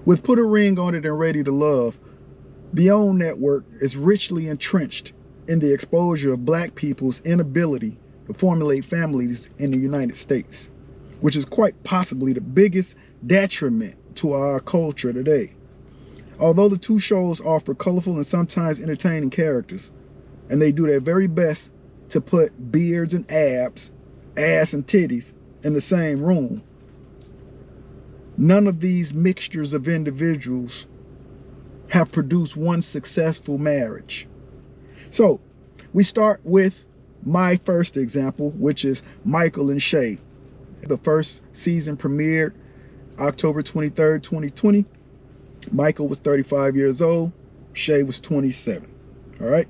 With Put a Ring on It and Ready to Love, the OWN network is richly entrenched in the exposure of black people's inability to formulate families in the United States, which is quite possibly the biggest detriment to our culture today. Although the two shows offer colorful and sometimes entertaining characters, and they do their very best to put beards and abs, ass and titties in the same room, none of these mixtures of individuals have produced one successful marriage. So we start with my first example, which is Michael and Shay. The first season premiered October 23rd, 2020. Michael was 35 years old. Shay was 27. All right.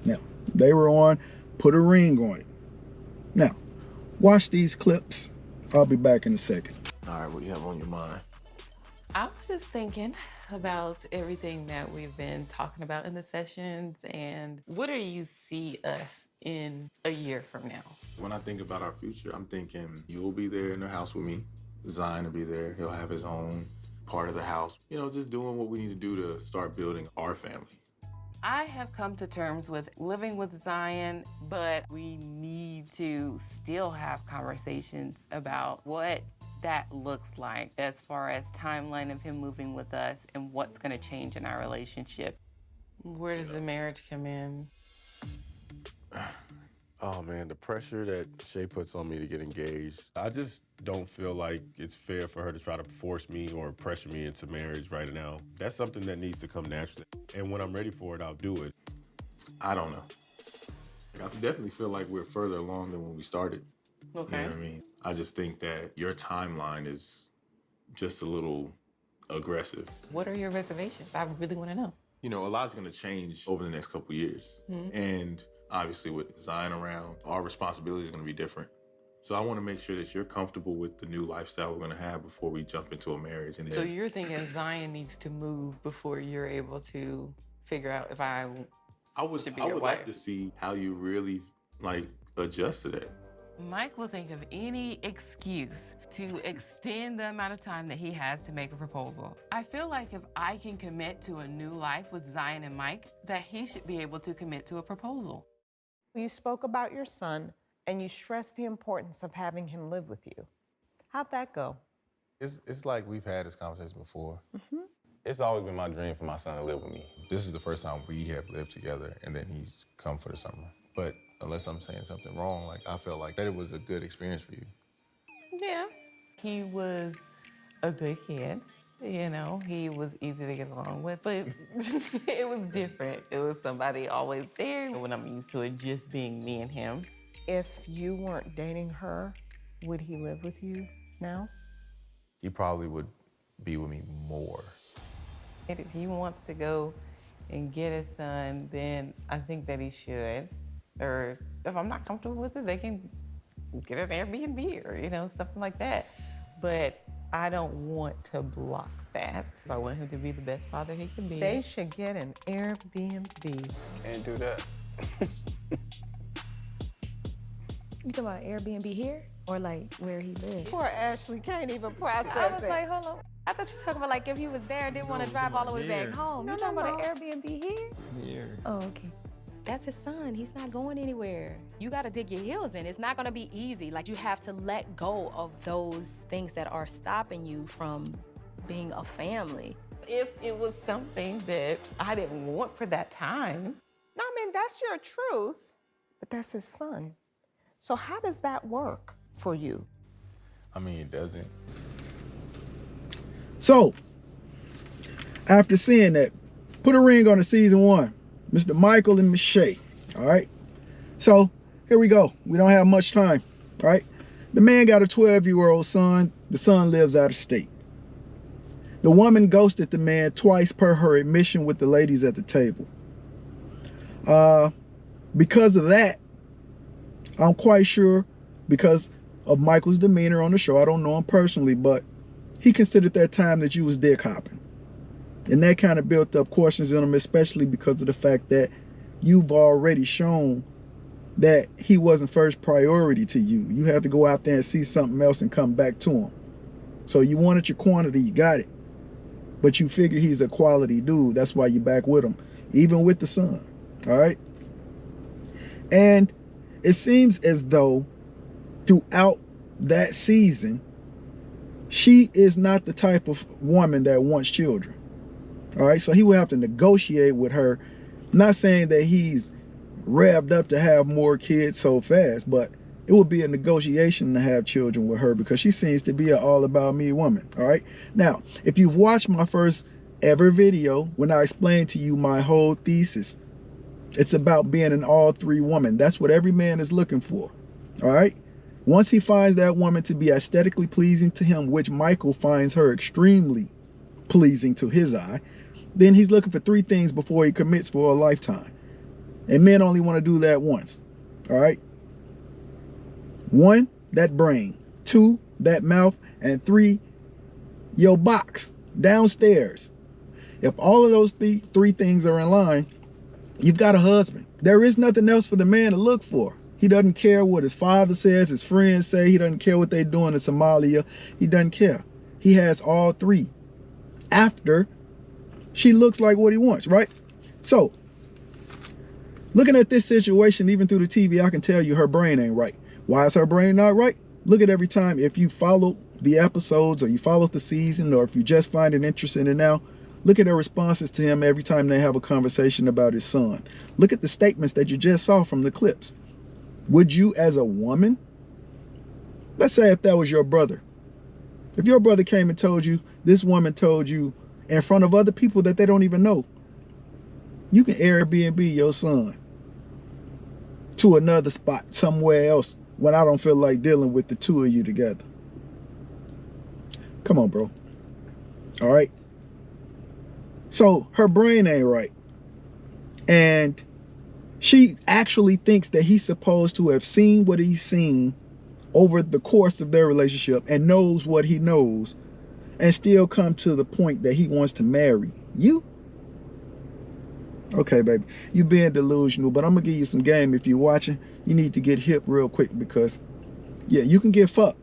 Now, they were on Put a Ring on It. Now, watch these clips. I'll be back in a second. All right, what do you have on your mind? I was just thinking about everything that we've been talking about in the sessions, and what do you see us in a year from now? When I think about our future, I'm thinking you'll be there in the house with me. Zion will be there. He'll have his own part of the house. You know, just doing what we need to do to start building our family. I have come to terms with living with Zion, but we need to still have conversations about what that looks like as far as timeline of him moving with us and what's going to change in our relationship. Where does the marriage come in? Oh man, the pressure that Shay puts on me to get engaged, I just don't feel like it's fair for her to try to force me or pressure me into marriage right now. That's something that needs to come naturally. And when I'm ready for it, I'll do it. I don't know. I definitely feel like we're further along than when we started. Okay. You know what I mean? I just think that your timeline is just a little aggressive. What are your reservations? I really want to know. You know, a lot's gonna change over the next couple years. And obviously with Zion around, our responsibilities are gonna be different. So I wanna make sure that you're comfortable with the new lifestyle we're gonna have before we jump into a marriage. And So you're thinking Zion needs to move before you're able to figure out if I should be your wife? like to see how you really adjust to that. Mike will think of any excuse to extend the amount of time that he has to make a proposal. I feel like if I can commit to a new life with Zion and Mike, that he should be able to commit to a proposal. You spoke about your son, and you stressed the importance of having him live with you. How'd that go? It's like we've had this conversation before. It's always been my dream for my son to live with me. This is the first time we have lived together, and then he's come for the summer. But unless I'm saying something wrong, I felt like that it was a good experience for you. Yeah. He was a good kid. You know, he was easy to get along with, but it was different. It was somebody always there when I'm used to it just being me and him. If you weren't dating her, would he live with you now? He probably would be with me more. If he wants to go and get his son, then I think that he should. Or if I'm not comfortable with it, they can get an Airbnb or, you know, something like that. But I don't want to block that. I want him to be the best father he can be. They should get an Airbnb. Can't do that. You talking about Airbnb here or like where he lives? Poor Ashley can't even process I was it. like, hold on. I thought you were talking about like if he was there and didn't want to drive all the way back home. No, You talking no, about no. an Airbnb here? Here. Oh, okay. That's his son. He's not going anywhere. You got to dig your heels in. It's not going to be easy. Like, you have to let go of those things that are stopping you from being a family. If it was something that I didn't want for that time. No, I mean, that's your truth, but that's his son. So how does that work for you? I mean, it doesn't. So, after seeing that, Put a Ring on it season 1. Mr. Michael and Miss Shay. All right. So here we go. We don't have much time. All right. The man got a 12-year-old son. The son lives out of state. The woman ghosted the man twice per her admission with the ladies at the table. Because of that, I'm quite sure, because of Michael's demeanor on the show, I don't know him personally, but he considered that time that you was dick hopping. And that kind of built up questions in him, especially because of the fact that you've already shown that he wasn't first priority to you. You have to go out there and see something else and come back to him. So you wanted your quantity, you got it. but you figure he's a quality dude. That's why you back with him, even with the son. All right. And it seems as though throughout that season, she is not the type of woman that wants children. All right. So he will have to negotiate with her. Not saying that he's revved up to have more kids so fast, but it would be a negotiation to have children with her because she seems to be an all about me woman. All right. Now, if you've watched my first ever video when I explained to you my whole thesis, it's about being an all three woman. That's what every man is looking for. All right. Once he finds that woman to be aesthetically pleasing to him, which Michael finds her extremely pleasing to his eye, then he's looking for three things before he commits for a lifetime. And men only want to do that once. All right. 1, that brain. 2, that mouth. And 3, your box downstairs. If all of those three things are in line, you've got a husband. There is nothing else for the man to look for. He doesn't care what his father says, his friends say. He doesn't care what they're doing in Somalia. He doesn't care. He has all three after she looks like what he wants, right? So, looking at this situation, even through the TV, I can tell you her brain ain't right. Why is her brain not right? Look at every time, if you follow the episodes or you follow the season, or if you just find it interesting and now, look at her responses to him every time they have a conversation about his son. Look at the statements that you just saw from the clips. Would you, as a woman, let's say if that was your brother, if your brother came and told you, this woman told you in front of other people that they don't even know, you can Airbnb your son to another spot somewhere else when I don't feel like dealing with the two of you together. Come on, bro. All right. So her brain ain't right. And she actually thinks that he's supposed to have seen what he's seen over the course of their relationship and knows what he knows and still come to the point that he wants to marry you. Okay, baby, you being delusional, but I'm gonna give you some game. If you're watching, you need to get hip real quick because, yeah, you can get fucked,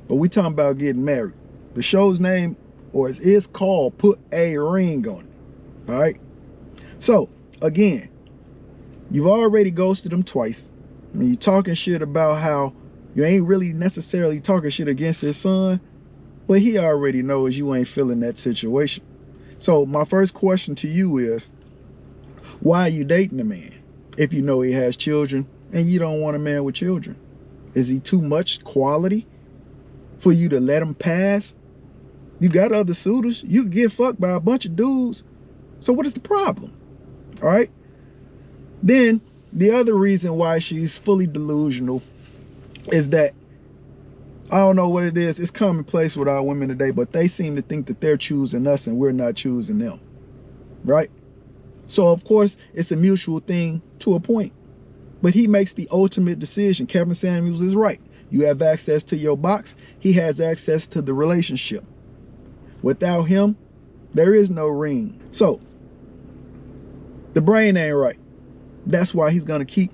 but we talking about getting married. The show's name, or it is called Put a Ring on It. All right. So again, you've already ghosted him twice. I mean, you're talking shit about how you ain't really necessarily talking shit against his son, but he already knows you ain't feeling that situation. So my first question to you is, why are you dating a man if you know he has children and you don't want a man with children? Is he too much quality for you to let him pass? You got other suitors. You get fucked by a bunch of dudes. So what is the problem? All right. Then the other reason why she's fully delusional is that, I don't know what it is. It's commonplace with our women today, but they seem to think that they're choosing us and we're not choosing them. Right? So, of course, it's a mutual thing to a point. But he makes the ultimate decision. Kevin Samuels is right. You have access to your box. He has access to the relationship. Without him, there is no ring. So, the brain ain't right. That's why he's going to keep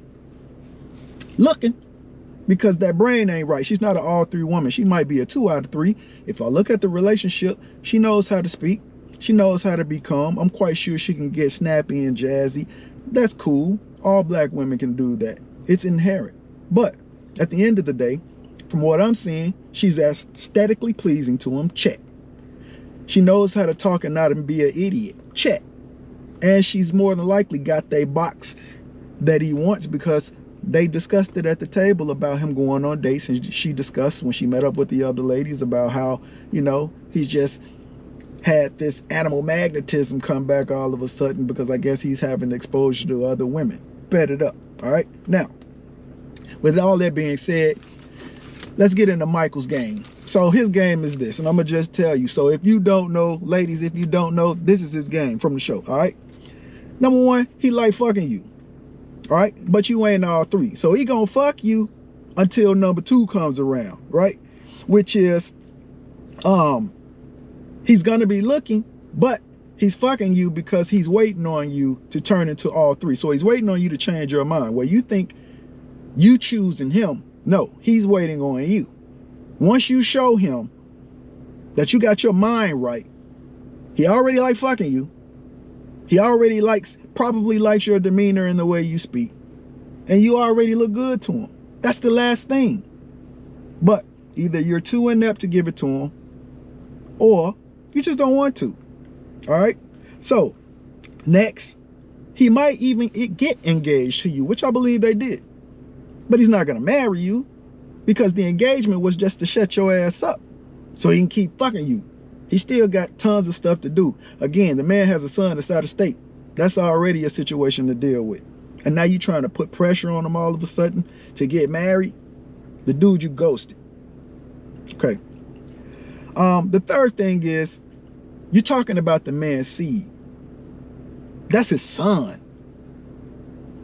looking. Because that brain ain't right. She's not an all three woman. She might be a 2 out of 3. If I look at the relationship, she knows how to speak. She knows how to be calm. I'm quite sure she can get snappy and jazzy. That's cool. All black women can do that. It's inherent. But at the end of the day, from what I'm seeing, she's aesthetically pleasing to him. Check. She knows how to talk and not be an idiot. Check. And she's more than likely got that box that he wants because they discussed it at the table about him going on dates. And she discussed when she met up with the other ladies about how, you know, he's just had this animal magnetism come back all of a sudden because I guess he's having exposure to other women. Bet it up. All right. Now, with all that being said, let's get into Michael's game. So his game is this, and I'm going to just tell you. So if you don't know, ladies, if you don't know, this is his game from the show. All right. Number 1, he like fucking you. All right. But you ain't all 3. So he going to fuck you until number 2 comes around. Right. Which is, he's going to be looking, but he's fucking you because he's waiting on you to turn into all 3. So he's waiting on you to change your mind. Where you think you choosing him, no, he's waiting on you. Once you show him that you got your mind right, He already like fucking you. He already probably likes your demeanor and the way you speak. And you already look good to him. That's the last thing. But either you're too inept to give it to him, or you just don't want to. All right? So, next, he might even get engaged to you, which I believe they did. But he's not going to marry you, because the engagement was just to shut your ass up so he can keep fucking you. He still got tons of stuff to do. Again, the man has a son that's out of state. That's already a situation to deal with. And now you trying to put pressure on him all of a sudden to get married? The dude you ghosted. Okay. The third thing is, you're talking about the man's seed. That's his son.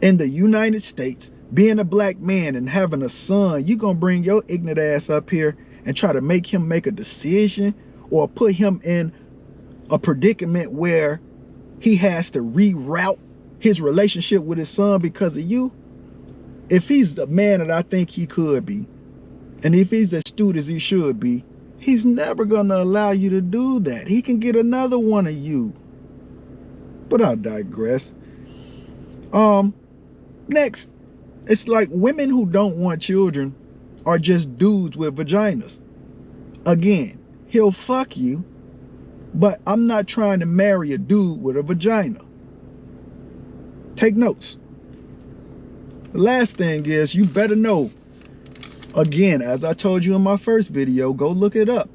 In the United States, being a black man and having a son, you gonna bring your ignorant ass up here and try to make him make a decision or put him in a predicament where he has to reroute his relationship with his son because of you? If he's a man that I think he could be, and if he's as astute as he should be, he's never gonna allow you to do that. He can get another one of you. But I digress. Next, it's like women who don't want children are just dudes with vaginas. Again, he'll fuck you, but I'm not trying to marry a dude with a vagina. Take notes. The last thing is, you better know, again, as I told you in my first video, go look it up.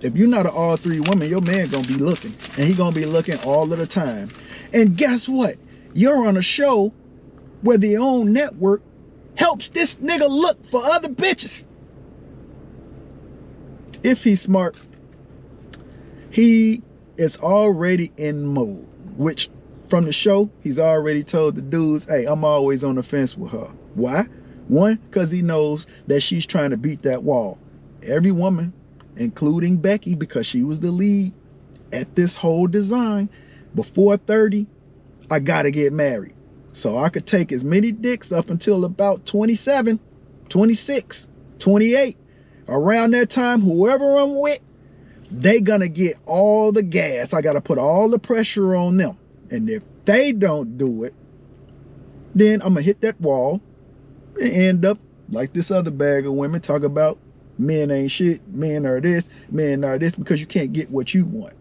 If you're not an all three woman, your man gonna be looking, and he gonna be looking all of the time. And guess what? You're on a show where the OWN network helps this nigga look for other bitches. If he's smart, he is already in mode, which from the show, he's already told the dudes, hey, I'm always on the fence with her. Why? One, because he knows that she's trying to beat that wall. Every woman, including Becky, because she was the lead at this whole design, before 30, I gotta get married. So I could take as many dicks up until about 27, 26, 28. Around that time, whoever I'm with, they gonna get all the gas. I gotta put all the pressure on them. And if they don't do it, then I'm gonna hit that wall and end up like this other bag of women talk about men ain't shit, men are this, because you can't get what you want.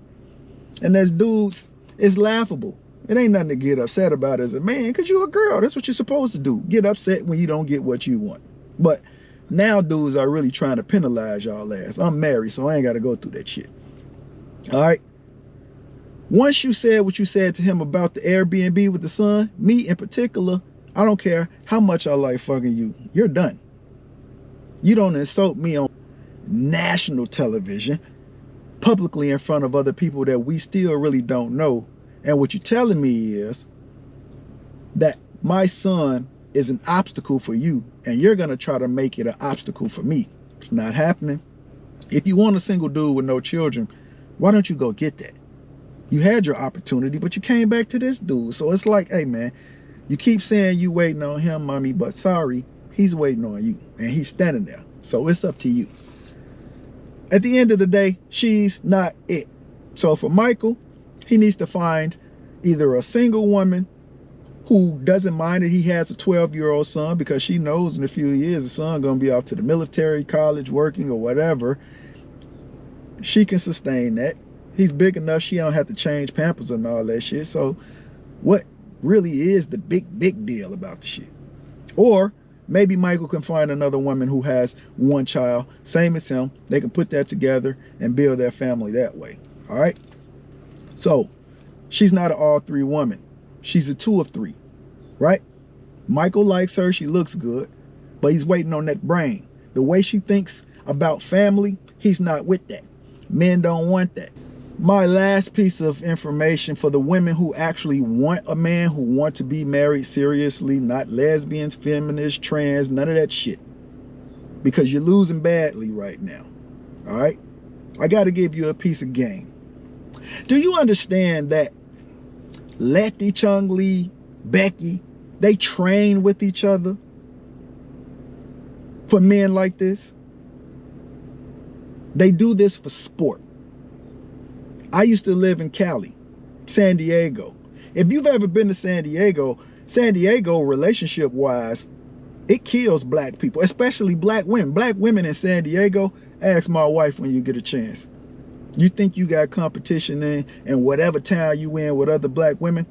And as dudes, it's laughable. It ain't nothing to get upset about as a man, because you're a girl. That's what you're supposed to do. Get upset when you don't get what you want. But now dudes are really trying to penalize y'all ass. I'm married, so I ain't got to go through that shit. All right? Once you said what you said to him about the Airbnb with the son, me in particular, I don't care how much I like fucking you. You're done. You don't insult me on national television, publicly in front of other people that we still really don't know. And what you're telling me is that my son is an obstacle for you, and you're going to try to make it an obstacle for me. It's not happening. If you want a single dude with no children, why don't you go get that? You had your opportunity, but you came back to this dude. So it's like, hey, man, you keep saying you waiting on him, mommy, but sorry, he's waiting on you, and he's standing there. So it's up to you. At the end of the day, she's not it. So for Michael, he needs to find either a single woman who doesn't mind that he has a 12-year-old son, because she knows in a few years the son gonna be off to the military, college, working, or whatever. She can sustain that. He's big enough, she don't have to change Pampers and all that shit. So what really is the big deal about the shit? Or maybe Michael can find another woman who has one child, same as him. They can put that together and build their family that way. All right? So she's not an all three woman. She's a 2 of 3, right? Michael likes her. She looks good, but he's waiting on that brain. The way she thinks about family, he's not with that. Men don't want that. My last piece of information for the women who actually want a man, who want to be married seriously, not lesbians, feminists, trans, none of that shit. Because you're losing badly right now. All right? I got to give you a piece of game. Do you understand that Letty, Chung Lee, Becky, they train with each other for men like this? They do this for sport. I used to live in Cali, San Diego. If you've ever been to San Diego relationship-wise, it kills black people, especially black women. Black women in San Diego, ask my wife when you get a chance. You think you got competition in whatever town you in with other black women?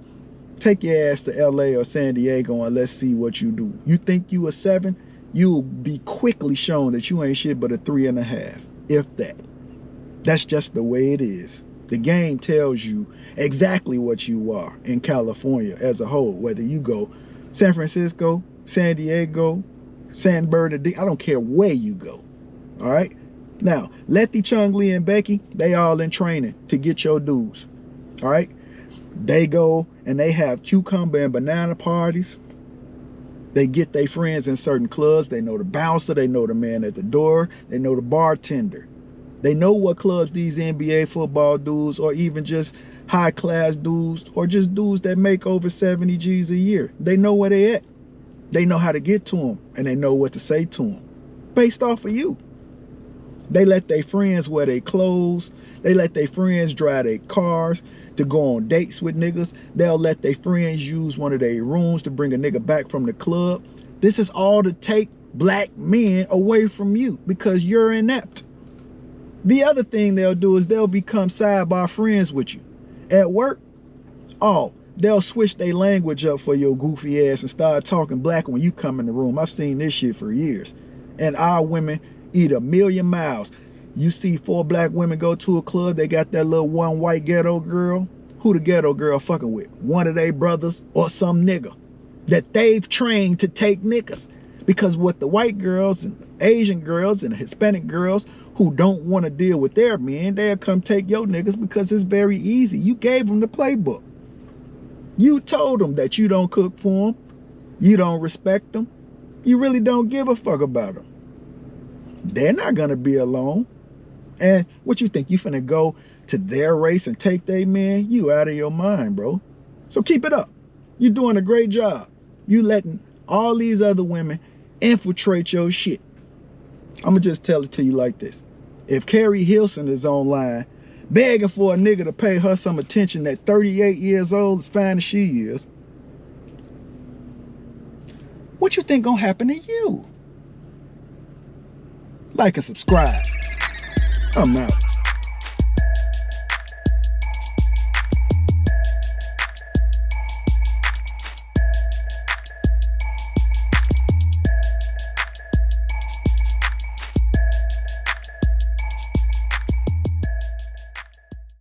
Take your ass to LA or San Diego and let's see what you do. You think you a 7? You'll be quickly shown that you ain't shit but a 3.5, if that. That's just the way it is. The game tells you exactly what you are in California as a whole, whether you go San Francisco, San Diego, San Bernardino, I don't care where you go, all right? Now, Letty, Chung Lee, and Becky, they all in training to get your dues, all right? They go and they have cucumber and banana parties. They get their friends in certain clubs. They know the bouncer, they know the man at the door, they know the bartender. They know what clubs these NBA football dudes, or even just high class dudes, or just dudes that make over 70 G's a year. They know where they at. They know how to get to them, and they know what to say to them based off of you. They let their friends wear their clothes. They let their friends drive their cars to go on dates with niggas. They'll let their friends use one of their rooms to bring a nigga back from the club. This is all to take black men away from you because you're inept. The other thing they'll do is they'll become sidebar friends with you. At work, they'll switch their language up for your goofy ass and start talking black when you come in the room. I've seen this shit for years. And our women eat a million miles. You see 4 black women go to a club, they got that little one white ghetto girl. Who the ghetto girl fucking with? One of their brothers or some nigga that they've trained to take niggas. Because what the white girls and Asian girls and Hispanic girls who don't want to deal with their men, they'll come take your niggas because it's very easy. You gave them the playbook. You told them that you don't cook for them. You don't respect them. You really don't give a fuck about them. They're not going to be alone. And what you think? You finna go to their race and take their man? You out of your mind, bro. So keep it up. You're doing a great job. You letting all these other women infiltrate your shit. I'm going to just tell it to you like this. If Carrie Hilson is online begging for a nigga to pay her some attention at 38 years old, as fine as she is, what you think gonna happen to you? Like and subscribe. I'm out.